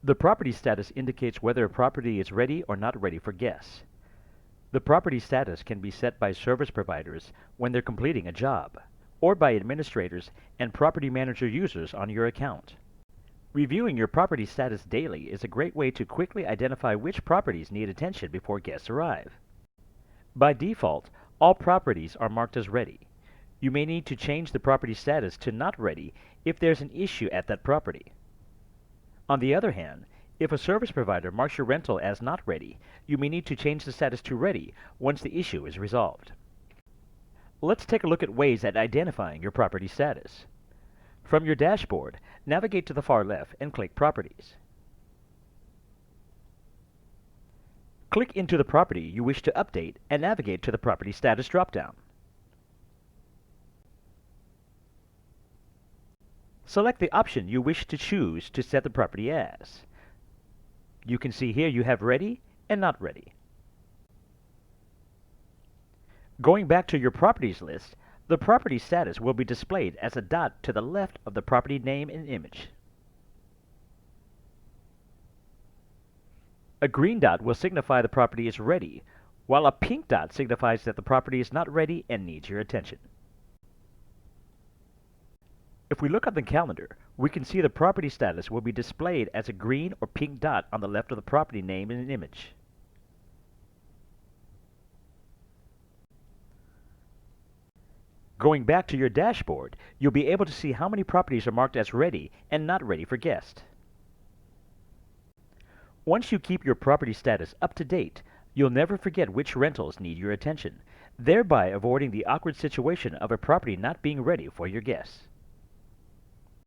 The property status indicates whether a property is ready or not ready for guests. The property status can be set by service providers when they're completing a job, or by administrators and property manager users on your account. Reviewing your property status daily is a great way to quickly identify which properties need attention before guests arrive. By default, all properties are marked as ready. You may need to change the property status to not ready if there's an issue at that property. On the other hand, if a service provider marks your rental as not ready, you may need to change the status to ready once the issue is resolved. Let's take a look at ways at identifying your property status. From your dashboard, navigate to the far left and click Properties. Click into the property you wish to update and navigate to the Property Status dropdown. Select the option you wish to choose to set the property as. You can see here you have ready and not ready. Going back to your properties list, the property status will be displayed as a dot to the left of the property name and image. A green dot will signify the property is ready, while a pink dot signifies that the property is not ready and needs your attention. If we look on the calendar, we can see the property status will be displayed as a green or pink dot on the left of the property name and image. Going back to your dashboard, you'll be able to see how many properties are marked as ready and not ready for guests. Once you keep your property status up to date, you'll never forget which rentals need your attention, thereby avoiding the awkward situation of a property not being ready for your guests.